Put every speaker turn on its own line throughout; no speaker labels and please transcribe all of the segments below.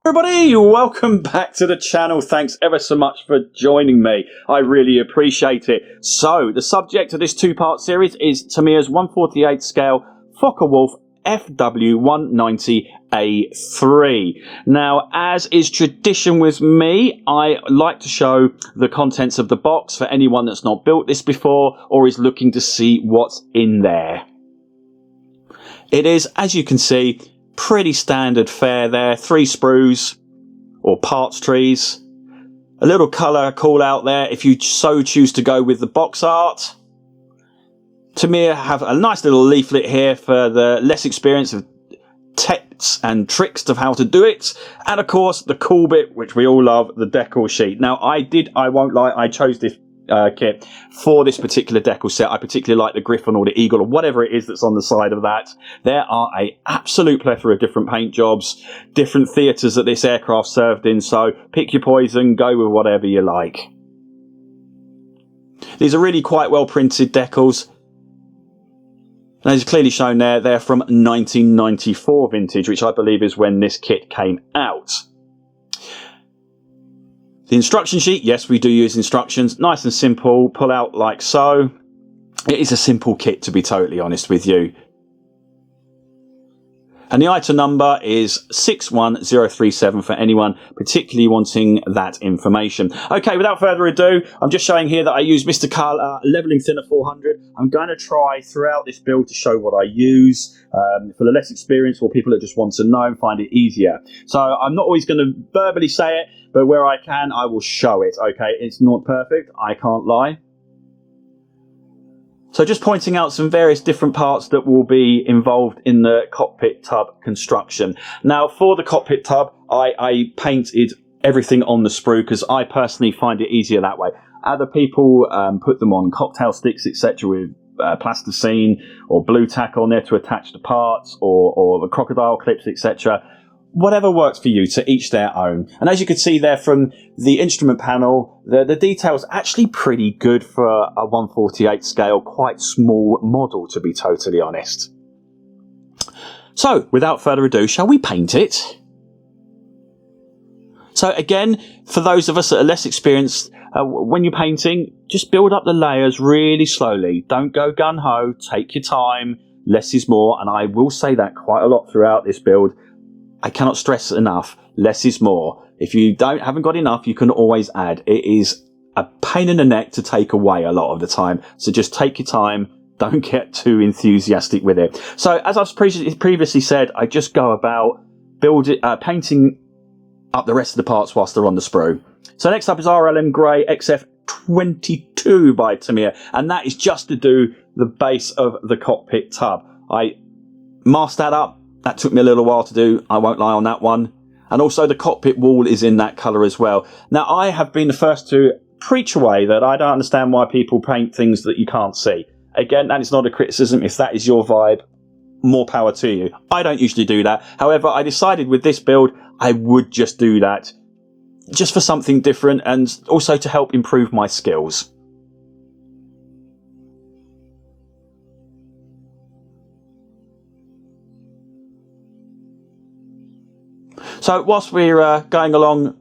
Everybody, welcome back to the channel. Thanks ever so much for joining me. I really appreciate it. So, the subject of this two-part series is Tamiya's 1/48 scale Focke Wulf FW190A3. Now, as is tradition with me, I like to show the contents of the box for anyone that's not built this before or is looking to see what's in there. It is, as you can see, pretty standard fare there. 3 sprues or parts trees. A little colour call out there if you so choose to go with the box art. Tamiya have a nice little leaflet here for the less experienced of tips and tricks of how to do it. And of course the cool bit, which we all love, the decal sheet. Now I won't lie, I chose this kit for this particular decal set. I particularly like the Griffin or the Eagle or whatever it is that's on the side of that. There are a absolute plethora of different paint jobs, different theatres that this aircraft served in, so pick your poison, go with whatever you like. These are really quite well printed decals. And as clearly shown there, they're from 1994 vintage, which I believe is when this kit came out. The instruction sheet, yes, we do use instructions. Nice and simple, pull out like so. It is a simple kit, to be totally honest with you. And the item number is 61037 for anyone particularly wanting that information. Okay, without further ado, I'm just showing here that I use Mr. Color Leveling Thinner 400. I'm going to try throughout this build to show what I use for the less experienced or people that just want to know and find it easier. So I'm not always going to verbally say it, but where I can, I will show it. Okay, it's not perfect, I can't lie. So just pointing out some various different parts that will be involved in the cockpit tub construction. Now for the cockpit tub, I painted everything on the sprue because I personally find it easier that way. Other people put them on cocktail sticks, etc. with plasticine or blue tack on there to attach the parts or the crocodile clips, etc. Whatever works for you, to each their own. And as you can see there from the instrument panel, the detail's actually pretty good for a 1/48 scale, quite small model, to be totally honest. So, without further ado, shall we paint it? So again, for those of us that are less experienced, when you're painting, just build up the layers really slowly. Don't go gun-ho, take your time, less is more, and I will say that quite a lot throughout this build. I cannot stress enough, less is more. If you haven't got enough, you can always add. It is a pain in the neck to take away a lot of the time. So just take your time. Don't get too enthusiastic with it. So as I've previously said, I just go about painting up the rest of the parts whilst they're on the sprue. So next up is RLM Grey XF22 by Tamiya. And that is just to do the base of the cockpit tub. I masked that up. That took me a little while to do, I won't lie on that one. And also the cockpit wall is in that colour as well. Now I have been the first to preach away that I don't understand why people paint things that you can't see. Again, that is not a criticism. If that is your vibe, more power to you. I don't usually do that. However, I decided with this build, I would just do that. Just for something different and also to help improve my skills. So whilst we're going along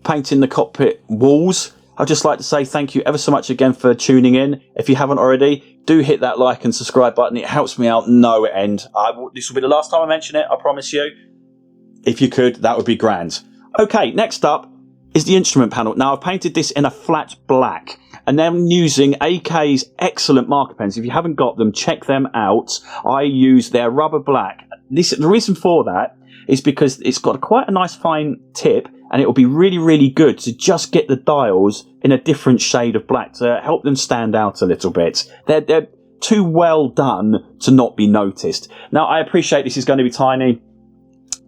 painting the cockpit walls, I'd just like to say thank you ever so much again for tuning in. If you haven't already, do hit that like and subscribe button. It helps me out no end. This will be the last time I mention it, I promise you. If you could, that would be grand. Okay, next up is the instrument panel. Now I've painted this in a flat black and then using AK's excellent marker pens. If you haven't got them, check them out. I use their rubber black. The reason for that is because it's got quite a nice fine tip and it will be really, really good to just get the dials in a different shade of black to help them stand out a little bit. They're too well done to not be noticed. Now, I appreciate this is going to be tiny.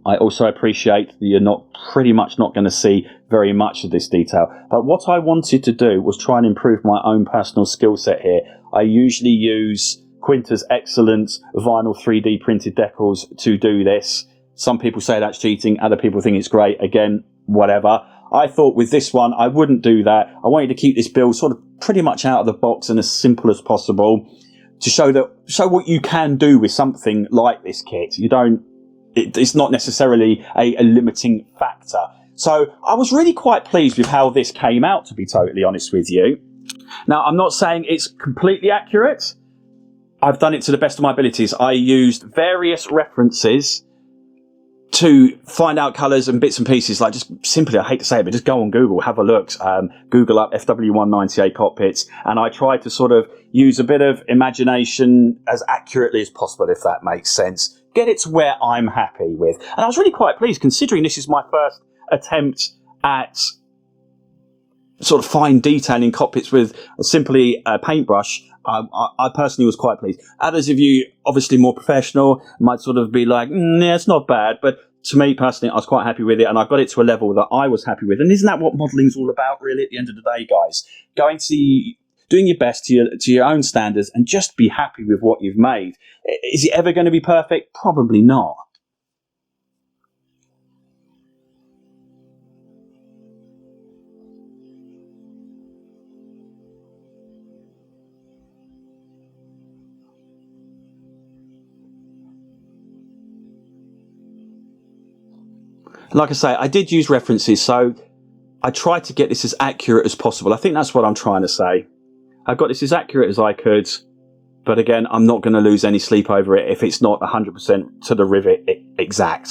I also appreciate that you're pretty much not going to see very much of this detail. But what I wanted to do was try and improve my own personal skill set here. I usually use Quinta's excellent vinyl 3D printed decals to do this. Some people say that's cheating, other people think it's great. Again, whatever. I thought with this one, I wouldn't do that. I wanted to keep this build sort of pretty much out of the box and as simple as possible to show what you can do with something like this kit. it's not necessarily a limiting factor. So I was really quite pleased with how this came out, to be totally honest with you. Now, I'm not saying it's completely accurate. I've done it to the best of my abilities. I used various references to find out colours and bits and pieces. Like, just simply, I hate to say it, but just go on Google, have a look, Google up FW198 cockpits, and I tried to sort of use a bit of imagination as accurately as possible, if that makes sense. Get it to where I'm happy with. And I was really quite pleased, considering this is my first attempt at sort of fine detailing cockpits with simply a paintbrush. I personally was quite pleased. Others of you, obviously more professional, might sort of be like, yeah, it's not bad. But to me personally, I was quite happy with it, and I got it to a level that I was happy with. And isn't that what modeling's all about, really, at the end of the day, guys? Doing your best to your own standards and just be happy with what you've made. Is it ever going to be perfect? Probably not. Like I say, I did use references, so I tried to get this as accurate as possible. I think that's what I'm trying to say. I got this as accurate as I could, but again, I'm not going to lose any sleep over it if it's not 100% to the rivet exact.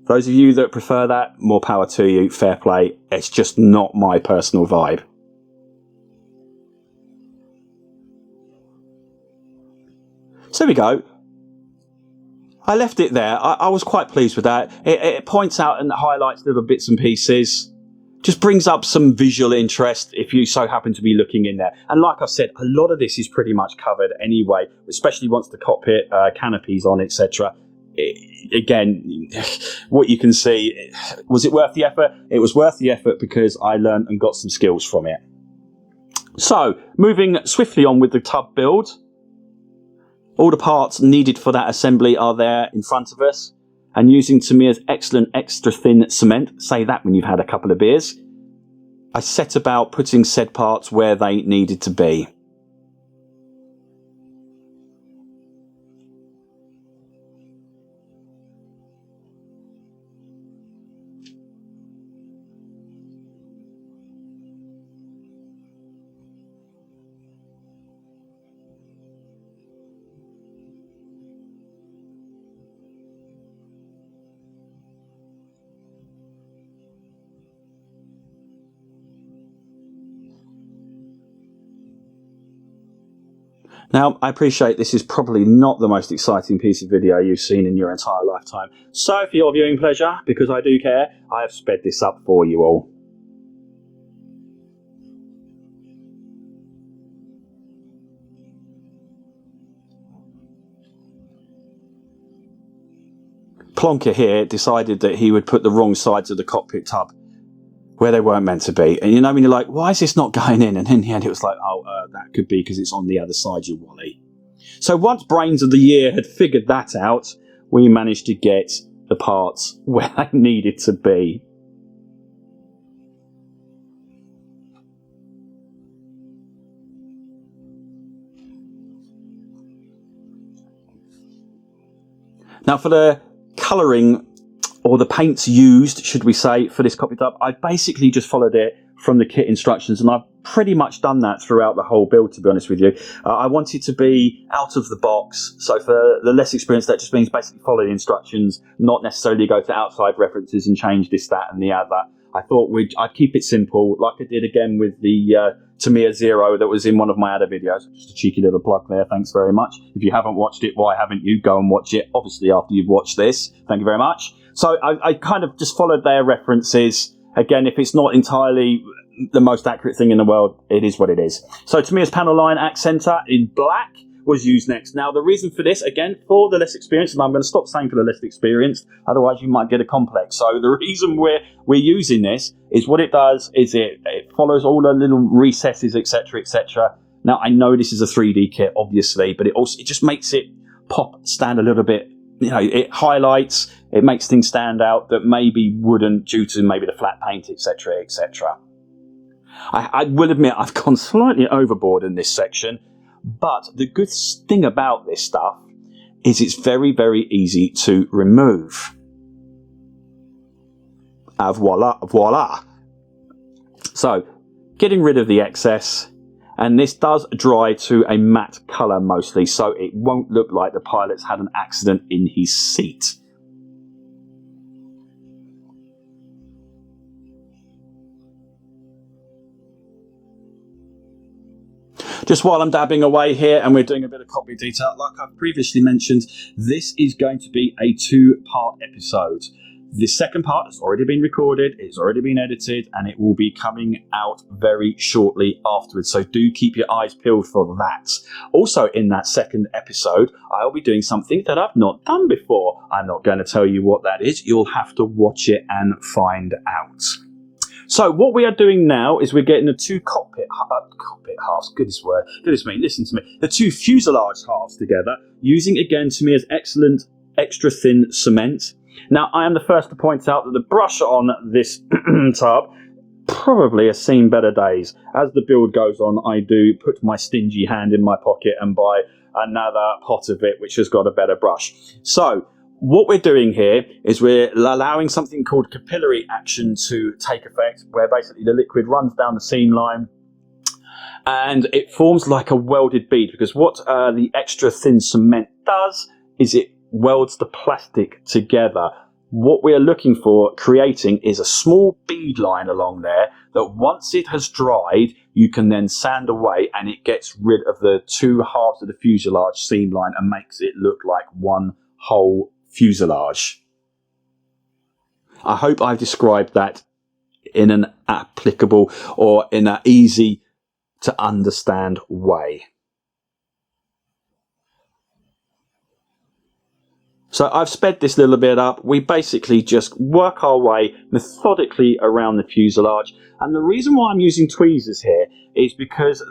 Those of you that prefer that, more power to you, fair play. It's just not my personal vibe. So there we go. I left it there. I was quite pleased with that. It points out and highlights little bits and pieces. Just brings up some visual interest if you so happen to be looking in there. And like I said, a lot of this is pretty much covered anyway, especially once the cockpit canopies on, etc. Again, what you can see, was it worth the effort? It was worth the effort because I learned and got some skills from it. So, moving swiftly on with the tub build. All the parts needed for that assembly are there in front of us. And using Tamiya's excellent extra thin cement, say that when you've had a couple of beers, I set about putting said parts where they needed to be. Now, I appreciate this is probably not the most exciting piece of video you've seen in your entire lifetime. So, for your viewing pleasure, because I do care, I have sped this up for you all. Plonker here decided that he would put the wrong sides of the cockpit tub where they weren't meant to be. And you know, when you're like, why is this not going in? And in the end, it was like, that could be because it's on the other side, you wally. So once Brains of the Year had figured that out, we managed to get the parts where they needed to be. Now for the colouring, or the paints used, should we say, for this cockpit tub, I basically just followed it from the kit instructions, and I've pretty much done that throughout the whole build, to be honest with you. I want it to be out of the box, so for the less experienced, that just means basically follow the instructions, not necessarily go to outside references and change this, that, and the other. I thought I'd keep it simple, like I did again with the Tamiya Zero that was in one of my other videos. Just a cheeky little plug there, thanks very much. If you haven't watched it, why haven't you? Go and watch it, obviously after you've watched this. Thank you very much. So I kind of just followed their references. Again, if it's not entirely the most accurate thing in the world, it is what it is. So Tamiya's panel line accenter in black was used next. Now, the reason for this, again, for the less experienced, and I'm going to stop saying for the less experienced, otherwise you might get a complex. So the reason we're using this is what it does is it follows all the little recesses, etc., etc. Now, I know this is a 3D kit, obviously, but it just makes it stand a little bit. You know, it highlights, it makes things stand out that maybe wouldn't due to maybe the flat paint, etc., etc. I will admit I've gone slightly overboard in this section, but the good thing about this stuff is it's very, very easy to remove. Voila, voila. So, getting rid of the excess, and this does dry to a matte colour mostly, so it won't look like the pilot's had an accident in his seat. Just while I'm dabbing away here and we're doing a bit of cockpit detail, like I've previously mentioned, this is going to be a 2-part episode. The second part has already been recorded, it's already been edited, and it will be coming out very shortly afterwards. So do keep your eyes peeled for that. Also, in that second episode, I'll be doing something that I've not done before. I'm not going to tell you what that is. You'll have to watch it and find out. So what we are doing now is we're getting the 2 cockpit halves, goodness me, listen to me, the 2 fuselage halves together, using again Tamiya's excellent extra thin cement. Now I am the first to point out that the brush on this tub probably has seen better days. As the build goes on, I do put my stingy hand in my pocket and buy another pot of it which has got a better brush. So what we're doing here is we're allowing something called capillary action to take effect, where basically the liquid runs down the seam line and it forms like a welded bead, because what the extra thin cement does is it welds the plastic together. What we're looking for creating is a small bead line along there that once it has dried, you can then sand away and it gets rid of the 2 halves of the fuselage seam line and makes it look like one whole fuselage. I hope I've described that in an applicable or in an easy to understand way. So I've sped this little bit up. We basically just work our way methodically around the fuselage. And the reason why I'm using tweezers here is because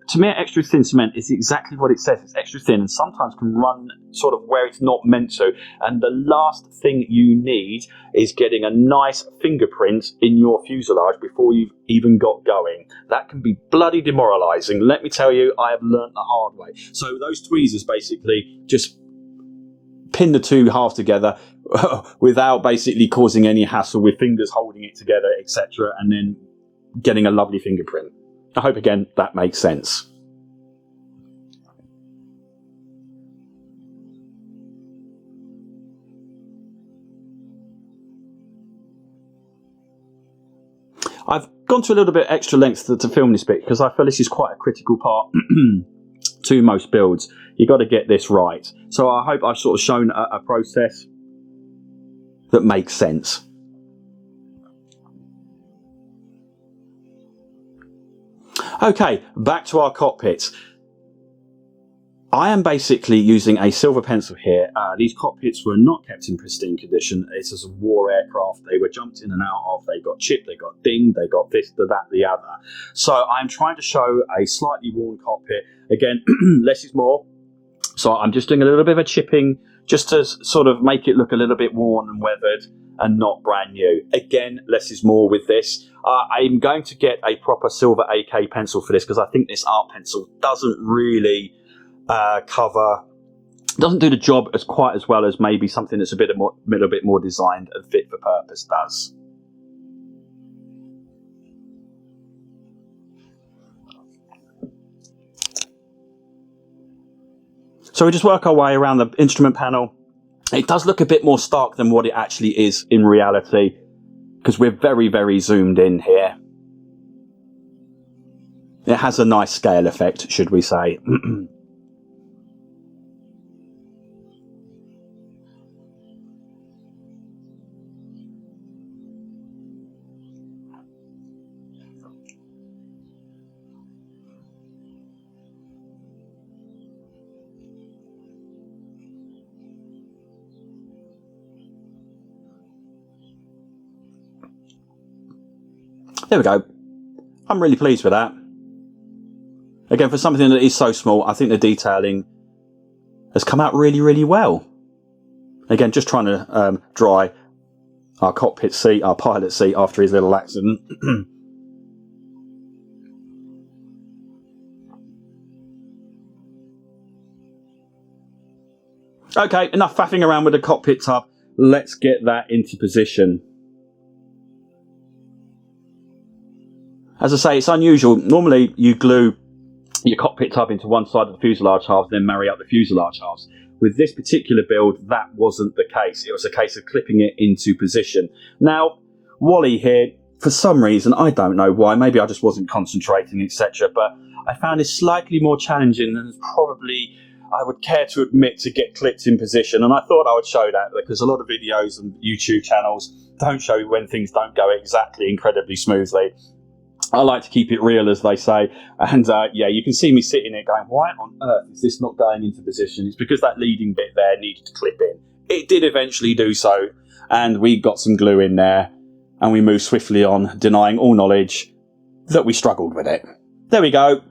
Tamiya extra thin cement is exactly what it says. It's extra thin and sometimes can run sort of where it's not meant to. And the last thing you need is getting a nice fingerprint in your fuselage before you've even got going. That can be bloody demoralising. Let me tell you, I have learnt the hard way. So those tweezers basically just pin the 2 halves together without basically causing any hassle with fingers holding it together, etc., and then getting a lovely fingerprint. I hope again that makes sense. I've gone to a little bit extra length to film this bit because I feel this is quite a critical part to most builds. You've got to get this right. So I hope I've sort of shown a process that makes sense. Okay, back to our cockpits. I am basically using a silver pencil here. These cockpits were not kept in pristine condition. It's as a war aircraft. They were jumped in and out of. They got chipped, they got dinged, they got this, that, the other. So I'm trying to show a slightly worn cockpit. Again, less is more. So I'm just doing a little bit of a chipping just to sort of make it look a little bit worn and weathered and not brand new. Again, less is more with this. I'm going to get a proper silver AK pencil for this because I think this art pencil doesn't really doesn't do the job as quite as well as maybe something that's a little bit more designed and fit for purpose does. So we just work our way around the instrument panel. It does look a bit more stark than what it actually is in reality because we're very, very zoomed in here. It has a nice scale effect, should we say. There we go. I'm really pleased with that. Again, for something that is so small, I think the detailing has come out really, really well. Again, just trying to dry our cockpit seat, our pilot seat after his little accident. Okay, enough faffing around with the cockpit tub. Let's get that into position. As I say, it's unusual. Normally you glue your cockpit tub into one side of the fuselage halves, then marry up the fuselage halves. With this particular build, that wasn't the case. It was a case of clipping it into position. Now, Wally here, for some reason, I don't know why, maybe I just wasn't concentrating, etc., but I found it slightly more challenging than probably I would care to admit to get clipped in position. And I thought I would show that because a lot of videos and YouTube channels don't show when things don't go exactly incredibly smoothly. I like to keep it real, as they say. And yeah, you can see me sitting there going, why on earth is this not going into position? It's because that leading bit there needed to clip in. It did eventually do so, and we got some glue in there, and we moved swiftly on, denying all knowledge that we struggled with it. There we go.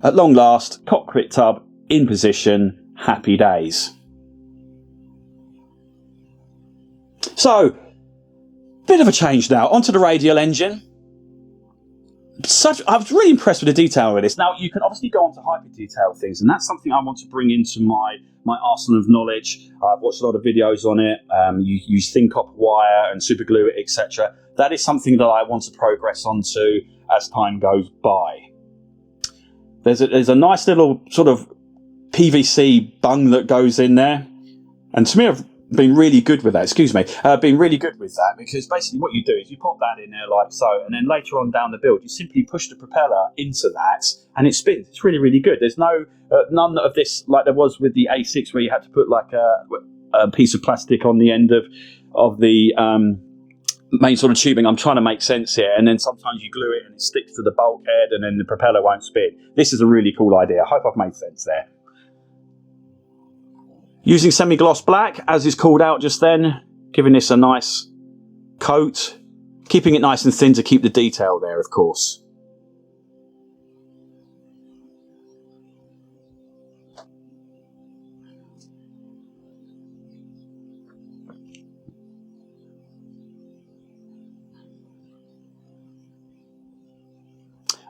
At long last, cockpit tub in position, happy days. So, bit of a change now. Onto the radial engine. I was really impressed with the detail of this. Now, you can obviously go on to hyper detail things, and that's something I want to bring into my arsenal of knowledge. I've watched a lot of videos on it. You use thin copper wire and super glue it, etc. That is something that I want to progress onto as time goes by. There's a nice little sort of PVC bung that goes in there, and to me, I've been really good with that. Been really good with that, because basically what you do is you pop that in there like so, and then later on down the build you simply push the propeller into that and it spins. It's really, really good. There's no none of this like there was with the A6 where you had to put like a piece of plastic on the end of the main sort of tubing. I'm trying to make sense here, and then sometimes you glue it and it sticks to the bulkhead and then the propeller won't spin. This is a really cool idea. I hope I've made sense there. Using semi-gloss black, as is called out just then, giving this a nice coat, keeping it nice and thin to keep the detail there, of course.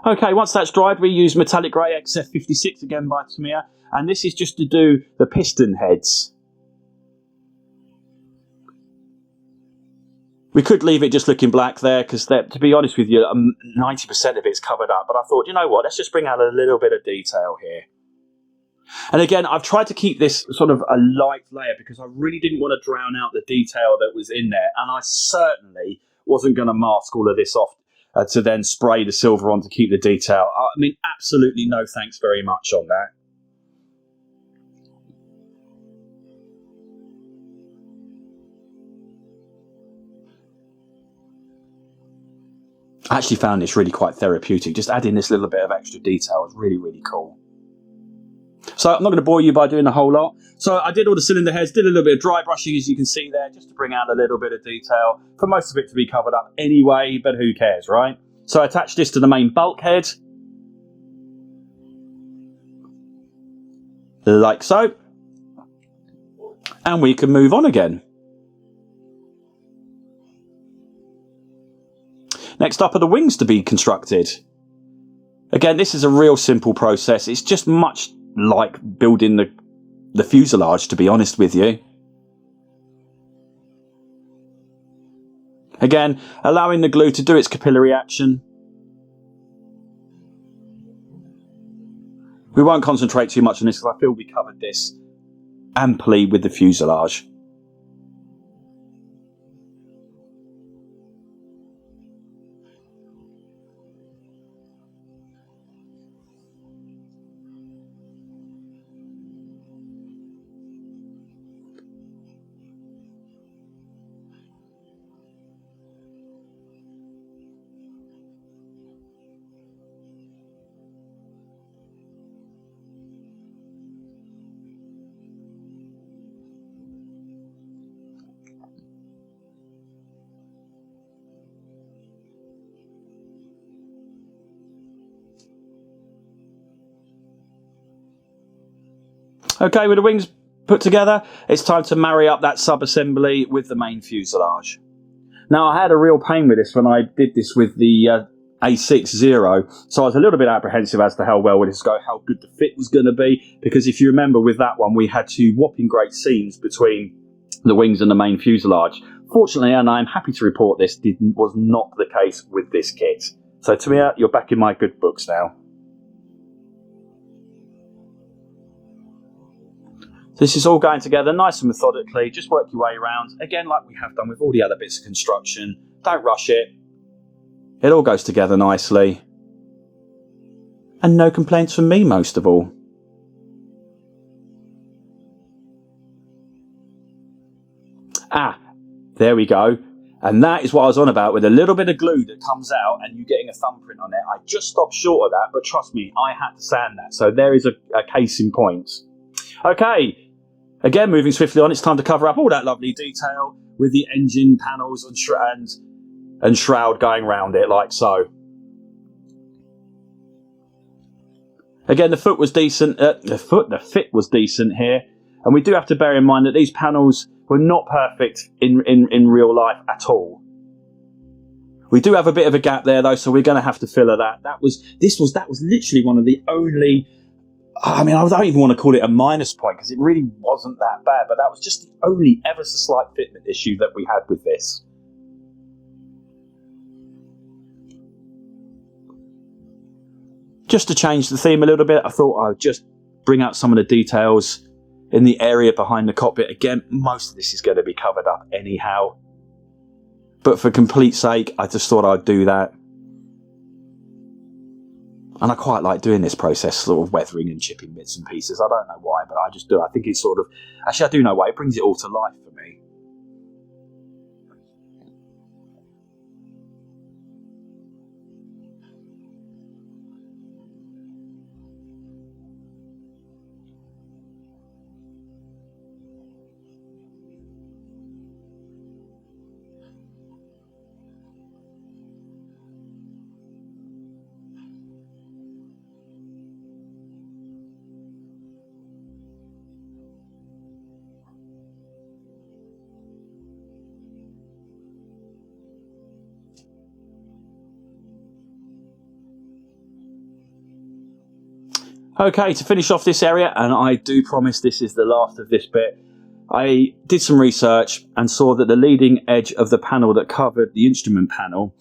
Okay, once that's dried, we use metallic grey XF56 again by Tamiya, and this is just to do the piston heads. We could leave it just looking black there, because to be honest with you, 90% of it's covered up, but I thought, you know what, let's just bring out a little bit of detail here. And again, I've tried to keep this sort of a light layer because I really didn't want to drown out the detail that was in there, and I certainly wasn't going to mask all of this off to then spray the silver on to keep the detail. I mean, absolutely no thanks very much on that. I actually found this really quite therapeutic. Just adding this little bit of extra detail was really, really cool. So I'm not going to bore you by doing the whole lot. So I did all the cylinder heads, did a little bit of dry brushing, as you can see there, just to bring out a little bit of detail. For most of it to be covered up anyway, but who cares, right? So I attached this to the main bulkhead, like so. And we can move on again. Next up are the wings to be constructed. Again, this is a real simple process. It's just much like building the fuselage, to be honest with you. Again, allowing the glue to do its capillary action. We won't concentrate too much on this because I feel we covered this amply with the fuselage. Okay, with the wings put together, it's time to marry up that sub-assembly with the main fuselage. Now, I had a real pain with this when I did this with the A60, so I was a little bit apprehensive as to how well would this go, how good the fit was going to be, because if you remember with that one, we had two whopping great seams between the wings and the main fuselage. Fortunately, and I'm happy to report this, was not the case with this kit. So Tamiya, you're back in my good books now. This is all going together nice and methodically. Just work your way around. Again, like we have done with all the other bits of construction. Don't rush it. It all goes together nicely. And no complaints from me, most of all. Ah, there we go. And that is what I was on about, with a little bit of glue that comes out and you getting a thumbprint on it. I just stopped short of that, but trust me, I had to sand that. So there is a case in point. Okay. Again, moving swiftly on, it's time to cover up all that lovely detail with the engine panels and shroud going round it, like so. Again, the foot was decent. The fit was decent here, and we do have to bear in mind that these panels were not perfect in real life at all. We do have a bit of a gap there, though, so we're going to have to fill that. That was literally one of the only. I mean, I don't even want to call it a minus point because it really wasn't that bad, but that was just the only ever so slight fitment issue that we had with this. Just to change the theme a little bit, I thought I would just bring out some of the details in the area behind the cockpit. Again, most of this is going to be covered up anyhow, but for complete sake, I just thought I'd do that. And I quite like doing this process, sort of weathering and chipping bits and pieces. I don't know why, but I just do. I think it's sort of... Actually, I do know why. It brings it all to life for me. Okay, to finish off this area, and I do promise this is the last of this bit, I did some research and saw that the leading edge of the panel that covered the instrument panel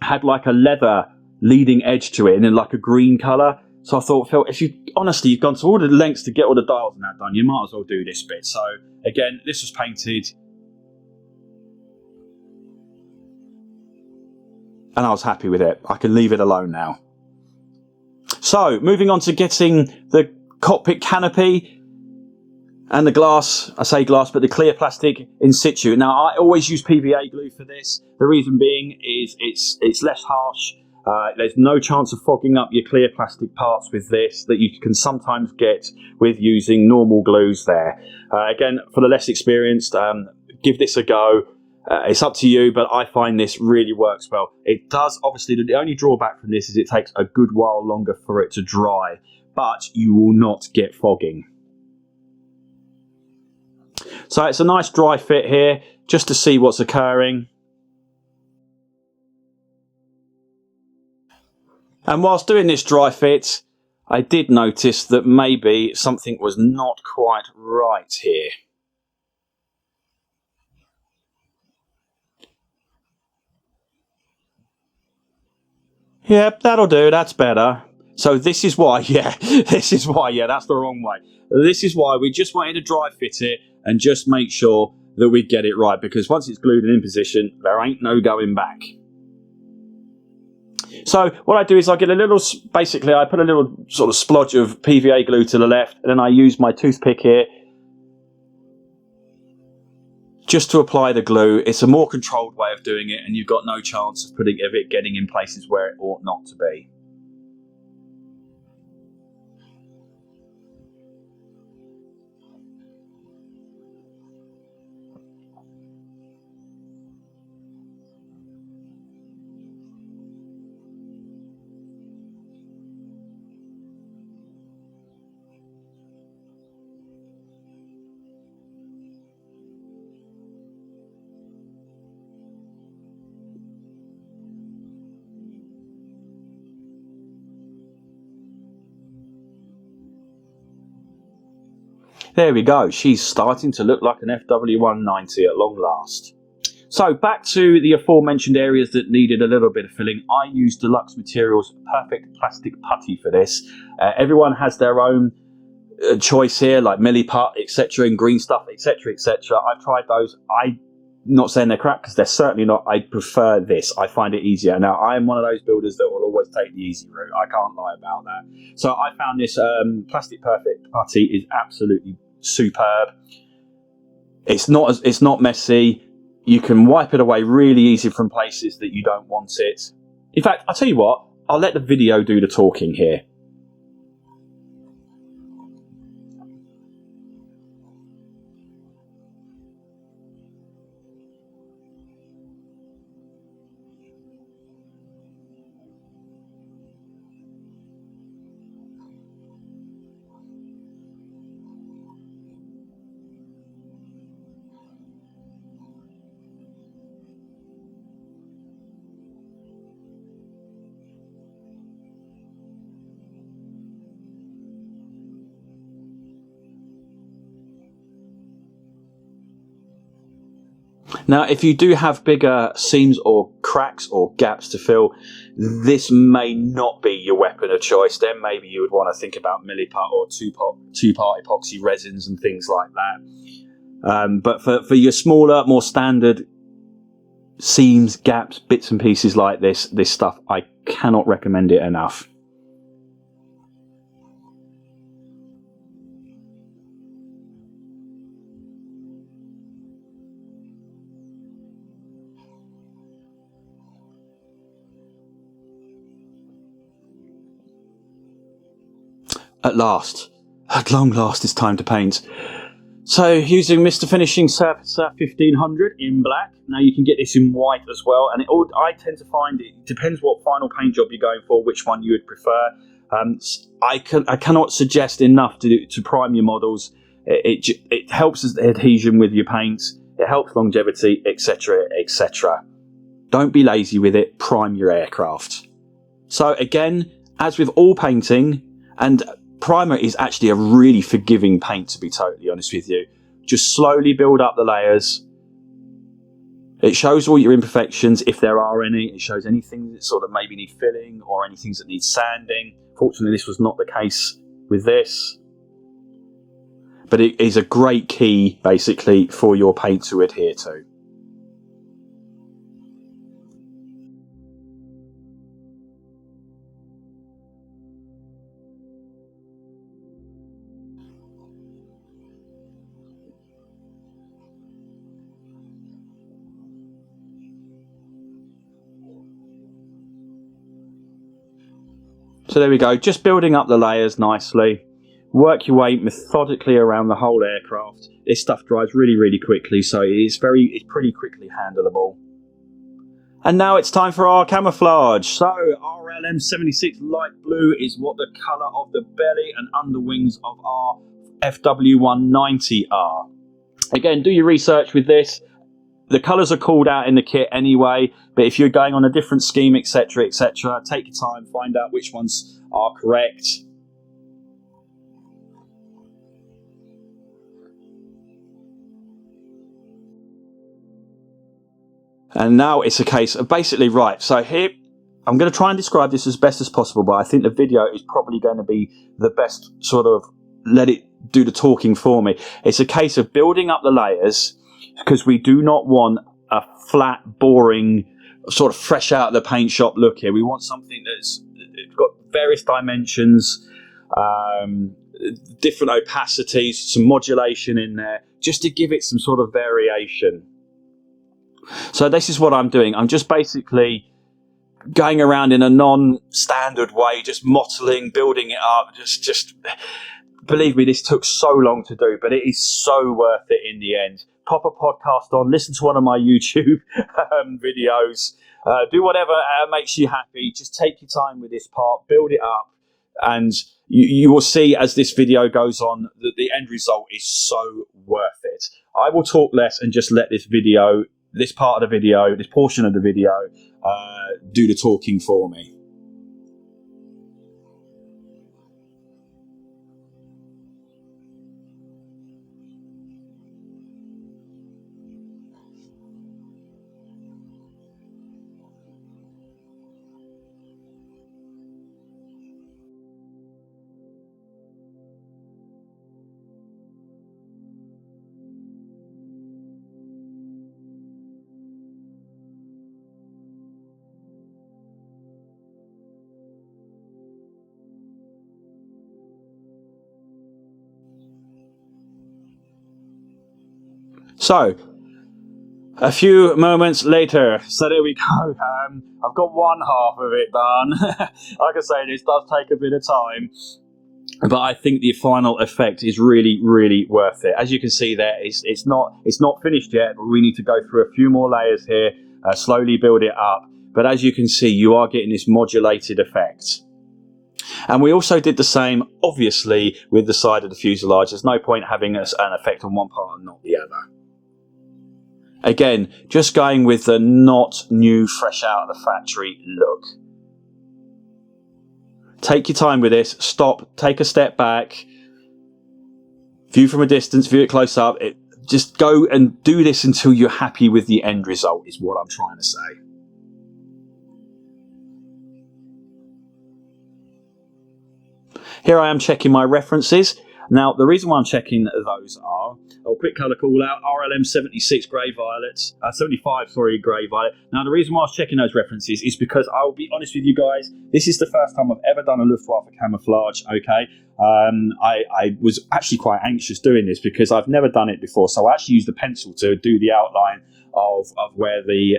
had like a leather leading edge to it, and in like a green colour. So I thought, Phil, if you've gone to all the lengths to get all the dials and that done, you might as well do this bit. So again, this was painted, and I was happy with it. I can leave it alone now. So, moving on to getting the cockpit canopy and the glass, I say glass, but the clear plastic in situ. Now, I always use PVA glue for this. The reason being is it's less harsh. There's no chance of fogging up your clear plastic parts with this that you can sometimes get with using normal glues there. Again, for the less experienced, give this a go. It's up to you, but I find this really works well. It does, obviously, the only drawback from this is it takes a good while longer for it to dry, but you will not get fogging. So it's a nice dry fit here, just to see what's occurring. And whilst doing this dry fit, I did notice that maybe something was not quite right here. Yep, that'll do, that's better. So this is why, that's the wrong way. This is why we just wanted to dry fit it and just make sure that we get it right, because once it's glued and in position, there ain't no going back. So what I do is I get a little, basically I put a little sort of splodge of PVA glue to the left, and then I use my toothpick here just to apply the glue. It's a more controlled way of doing it, and you've got no chance of it getting in places where it ought not to be. There we go, she's starting to look like an FW190 at long last. So back to the aforementioned areas that needed a little bit of filling. I used Deluxe Materials Perfect Plastic Putty for this. Everyone has their own choice here, like Milliput, etc., and green stuff, etc., etc. I've tried those. I'm not saying they're crap, because they're certainly not. I prefer this. I find it easier. Now, I am one of those builders that will always take the easy route. I can't lie about that. So I found this Plastic Perfect Putty is absolutely superb. It's not messy. You can wipe it away really easy from places that you don't want it. In fact, I'll tell you what, I'll let the video do the talking here. Now, if you do have bigger seams or cracks or gaps to fill, this may not be your weapon of choice. Then maybe you would want to think about Milliput or two-part epoxy resins and things like that. But for your smaller, more standard seams, gaps, bits and pieces like this stuff, I cannot recommend it enough. At long last, it's time to paint. So, using Mr. Finishing Surface 1500 in black. Now, you can get this in white as well, and I tend to find it depends what final paint job you're going for, which one you would prefer. I cannot suggest enough to prime your models. It helps adhesion with your paints. It helps longevity, etc., etc. Don't be lazy with it. Prime your aircraft. So again, as with all painting, and primer is actually a really forgiving paint, to be totally honest with you. Just slowly build up the layers. It shows all your imperfections, if there are any. It shows anything that sort of maybe need filling or any things that need sanding. Fortunately, this was not the case with this. But it is a great key, basically, for your paint to adhere to. So there we go, just building up the layers nicely. Work your way methodically around the whole aircraft. This stuff dries really, really quickly, so it's pretty quickly handleable. And now it's time for our camouflage. So RLM76 light blue is what the colour of the belly and underwings of our FW190 are. Again, do your research with this. The colours are called out in the kit anyway, but if you're going on a different scheme, etc., etc., take your time, find out which ones are correct. And now it's a case of basically, right, so here, I'm going to try and describe this as best as possible, but I think the video is probably going to be the best sort of, let it do the talking for me. It's a case of building up the layers, because we do not want a flat, boring, sort of fresh out of the paint shop look here. We want something that's got various dimensions, different opacities, some modulation in there, just to give it some sort of variation. So this is what I'm doing. I'm just basically going around in a non-standard way, just mottling, building it up, just believe me, this took so long to do, but it is so worth it in the end. Pop a podcast on, listen to one of my YouTube videos, do whatever makes you happy. Just take your time with this part, build it up, and you will see as this video goes on that the end result is so worth it. I will talk less and just let this part of the video, this portion of the video, do the talking for me. So, a few moments later, so there we go. I've got one half of it done. Like I say, this does take a bit of time, but I think the final effect is really, really worth it. As you can see there, it's not finished yet, but we need to go through a few more layers here, slowly build it up. But as you can see, you are getting this modulated effect. And we also did the same, obviously, with the side of the fuselage. There's no point having an effect on one part and not the other. Again, just going with the not new, fresh out of the factory look. Take your time with this. Stop, take a step back, view from a distance, view it close up. Just go and do this until you're happy with the end result, is what I'm trying to say. Here I am checking my references. Now, the reason why I'm checking those are, quick colour call out, RLM 76 grey violet, 75, sorry, grey violet. Now, the reason why I was checking those references is because I'll be honest with you guys, this is the first time I've ever done a Luftwaffe camouflage, okay? I was actually quite anxious doing this because I've never done it before, so I actually used a pencil to do the outline of where the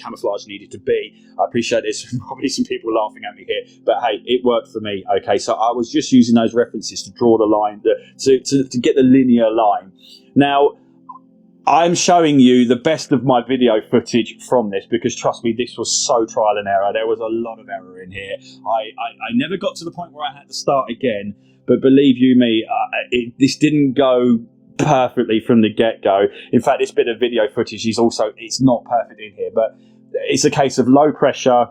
camouflage needed to be. I appreciate there's probably some people laughing at me here, but hey, it worked for me. Okay, so I was just using those references to draw the line, to get the linear line. Now, I'm showing you the best of my video footage from this because, trust me, this was so trial and error. There was a lot of error in here. I never got to the point where I had to start again, but believe you me, this didn't go perfectly from the get-go. In fact, this bit of video footage is also, it's not perfect in here, but it's a case of low pressure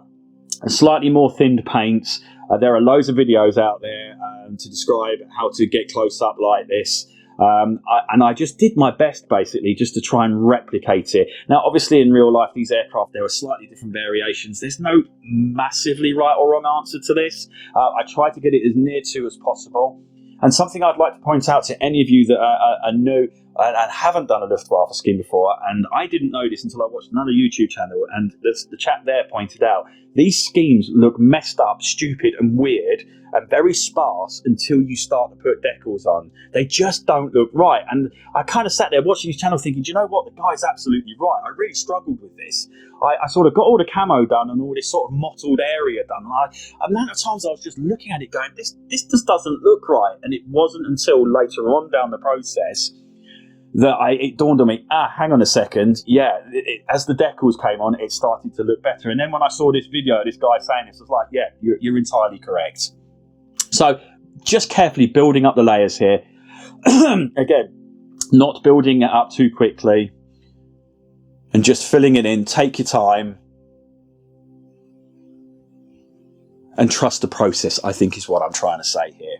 and slightly more thinned paints. There are loads of videos out there to describe how to get close up like this. And I just did my best, basically, just to try and replicate it. Now, obviously, in real life, these aircraft, there are slightly different variations. There's no massively right or wrong answer to this. I tried to get it as near to as possible. And something I'd like to point out to any of you that are new and haven't done a Luftwaffe scheme before, and I didn't know this until I watched another YouTube channel, and the chap there pointed out, these schemes look messed up, stupid and weird and very sparse until you start to put decals on. They just don't look right. And I kind of sat there watching his channel thinking, do you know what? The guy's absolutely right. I really struggled with this. I sort of got all the camo done and all this sort of mottled area done. And the amount of times I was just looking at it going, this just doesn't look right. And it wasn't until later on down the process that it dawned on me, hang on a second. Yeah, as the decals came on, it started to look better. And then when I saw this video, this guy saying this, I was like, yeah, you're entirely correct. So just carefully building up the layers here. Again, not building it up too quickly and just filling it in. Take your time and trust the process, I think, is what I'm trying to say here.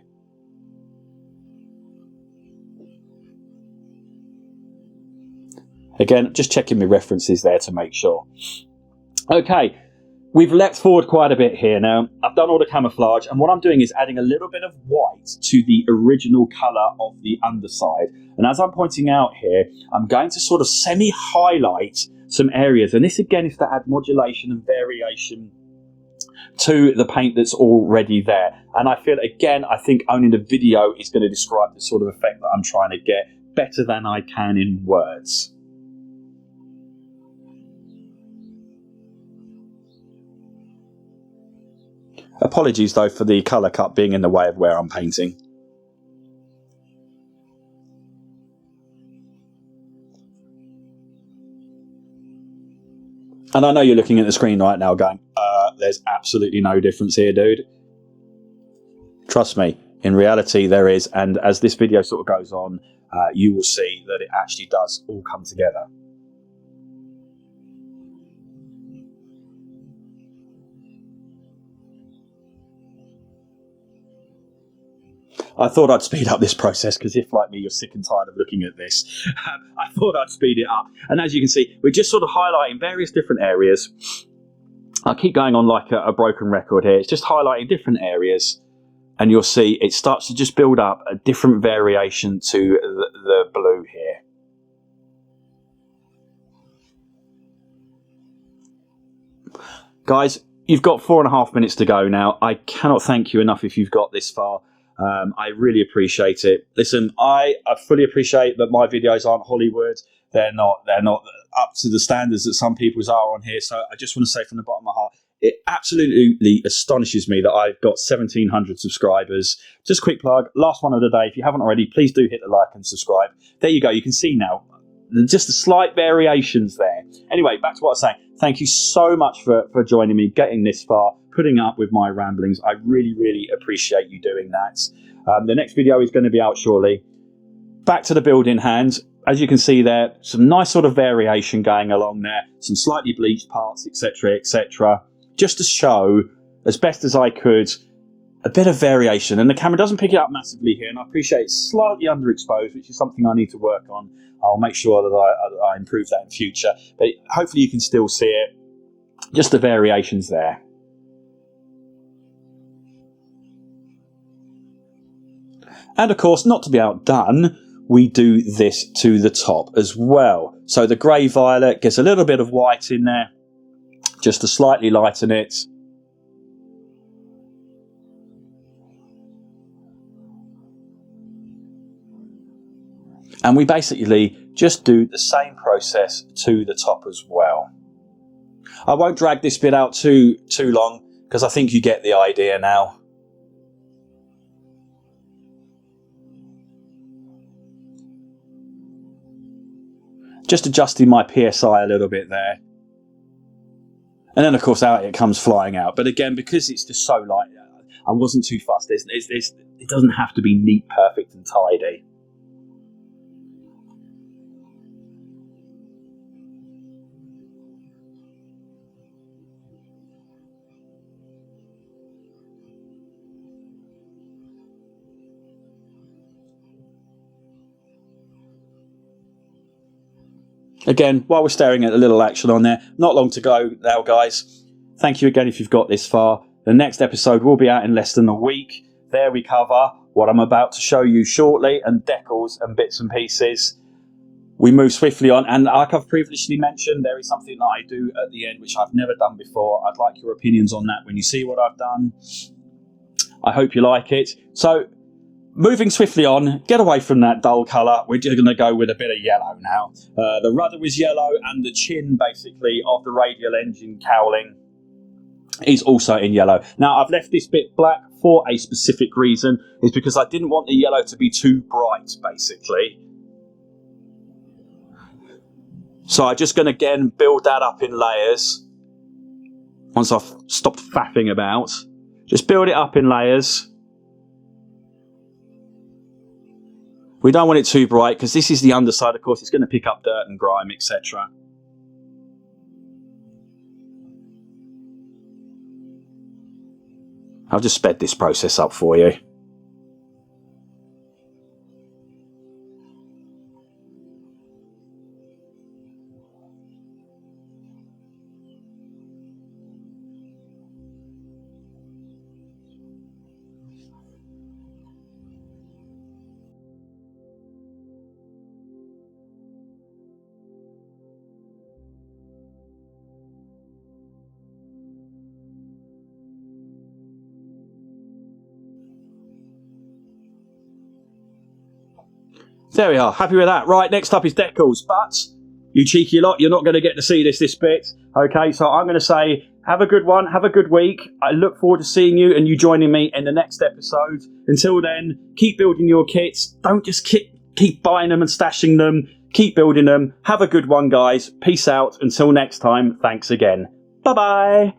Again, just checking my references there to make sure. Okay, we've leapt forward quite a bit here now. I've done all the camouflage, and what I'm doing is adding a little bit of white to the original colour of the underside. And as I'm pointing out here, I'm going to sort of semi-highlight some areas. And this, again, is to add modulation and variation to the paint that's already there. And I feel, again, I think only the video is going to describe the sort of effect that I'm trying to get better than I can in words. Apologies, though, for the colour cut being in the way of where I'm painting. And I know you're looking at the screen right now going, there's absolutely no difference here, dude. Trust me, in reality there is, and as this video sort of goes on, you will see that it actually does all come together. I thought I'd speed up this process because if, like me, you're sick and tired of looking at this, I thought I'd speed it up. And as you can see, we're just sort of highlighting various different areas. I keep going on like a broken record here. It's just highlighting different areas, and you'll see it starts to just build up a different variation to the blue here. Guys, you've got 4.5 minutes to go now. I cannot thank you enough if you've got this far. I really appreciate it. Listen, I fully appreciate that my videos aren't Hollywood. They're not up to the standards that some people's are on here. So I just want to say from the bottom of my heart, it absolutely astonishes me that I've got 1,700 subscribers. Just quick plug, last one of the day. If you haven't already, please do hit the like and subscribe. There you go. You can see now just the slight variations there. Anyway, back to what I was saying. Thank you so much for joining me, getting this far, putting up with my ramblings. I really, really appreciate you doing that. The next video is going to be out shortly. Back to the build in hand. As you can see there, some nice sort of variation going along there, some slightly bleached parts, etc., etc., just to show, as best as I could, a bit of variation. And the camera doesn't pick it up massively here, and I appreciate it's slightly underexposed, which is something I need to work on. I'll make sure that I improve that in future. But hopefully you can still see it. Just the variations there. And of course, not to be outdone, we do this to the top as well. So the grey violet gets a little bit of white in there, just to slightly lighten it. And we basically just do the same process to the top as well. I won't drag this bit out too long, because I think you get the idea now. Just adjusting my PSI a little bit there. And then, of course, out it comes flying out. But again, because it's just so light, I wasn't too fussed. It doesn't have to be neat, perfect and tidy. Again, while we're staring at a little action on there, not long to go now, guys. Thank you again if you've got this far. The next episode will be out in less than a week. There we cover what I'm about to show you shortly, and decals and bits and pieces. We move swiftly on, and like I've previously mentioned, there is something that I do at the end which I've never done before. I'd like your opinions on that when you see what I've done. I hope you like it. So, moving swiftly on, get away from that dull colour. We're just going to go with a bit of yellow now. The rudder was yellow, and the chin, basically, of the radial engine cowling is also in yellow. Now, I've left this bit black for a specific reason. It's because I didn't want the yellow to be too bright, basically. So I'm just going to, again, build that up in layers. Once I've stopped faffing about. Just build it up in layers. We don't want it too bright, because this is the underside, of course. It's going to pick up dirt and grime, etc. I've just sped this process up for you. There we are, happy with that. Right, next up is decals, but you cheeky lot, you're not going to get to see this bit. Okay, so I'm going to say, have a good one, have a good week. I look forward to seeing you and you joining me in the next episode. Until then, keep building your kits. Don't just keep buying them and stashing them. Keep building them. Have a good one, guys. Peace out. Until next time, thanks again. Bye-bye.